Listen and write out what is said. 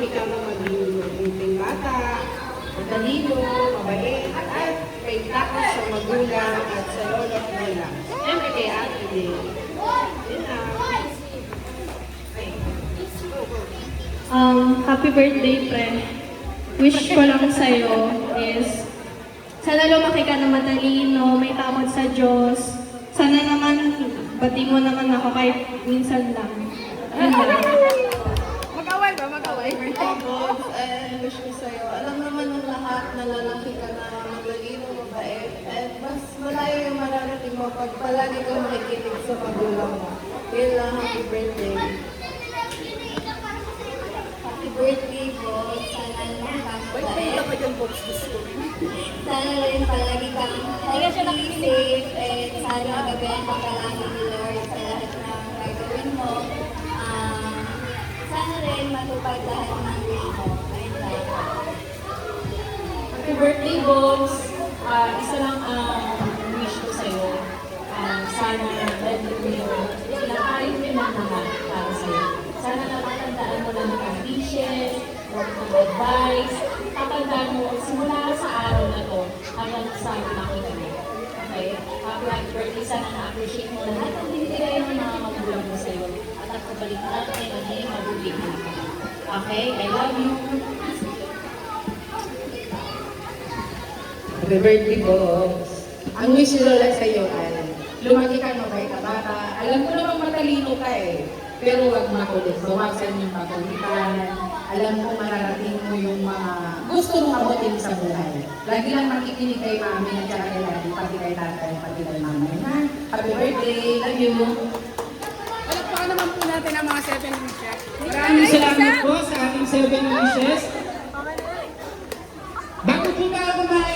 lumaki ka mo maging mabuting bata, matalino, mabait, at may takot sa magulang at sa lolo at lola. Siyempre kay Ate din. Yun lang. Happy birthday, pre. Wish ko lang sa'yo is sana lumaki ka na matalino, may takot sa Diyos. Sana naman, bati mo naman ako kahit minsan lang. Yun lang. Mag-away ba? Mag-away? Birthday Bobs, and wish ko sa'yo. Alam naman ng lahat na lalaki ka na magalino, mabait, and mas malayo yung mararating mo pag palagi ka makikinig sa magulang mo. Yun lang, happy birthday. Happy birthday, Bobs. Sana makakabait. Sana rin palagi kang healthy, safe, and sana magabayan ka palagi ni Lord sa lahat ng gagawin mo. Sana rin matupad lahat ng wish mo. Ayun lang. Happy birthday, Bobs! Isa lang ang wish ko sa'yo. Sana birthday mo yun. Nakain mo lang naman para sa'yo. Sana natatandaan mo lang ang wishes, wag mong advice. Tatandaan mo simula sa araw na to hanggang sa makita mo. Okay? Happy birthday. Sana na-appreciate mo lahat ang binibigay ng mga magulang mo sa'yo. At nakabalik natin ang naging mabuting ka. Okay? I love you. Happy birthday, Bobs. Ang wish ko lang sa iyo ay lumaki ka na may kabata. Alam ko namang matalino ka eh. Pero huwag makulit. Bawasan yung makulitan. Alam ko mararating mo yung mga gusto mong abutin sa buhay. Lagi lang makikinig kay mami at saka kay daddy, pati kay tatay, pati kay mami. Ha? Happy birthday. Love you. Palakpakan naman po natin ang mga 7 wishes. Maraming salamat po sa ating 7 wishes. Bago po ba ako kumain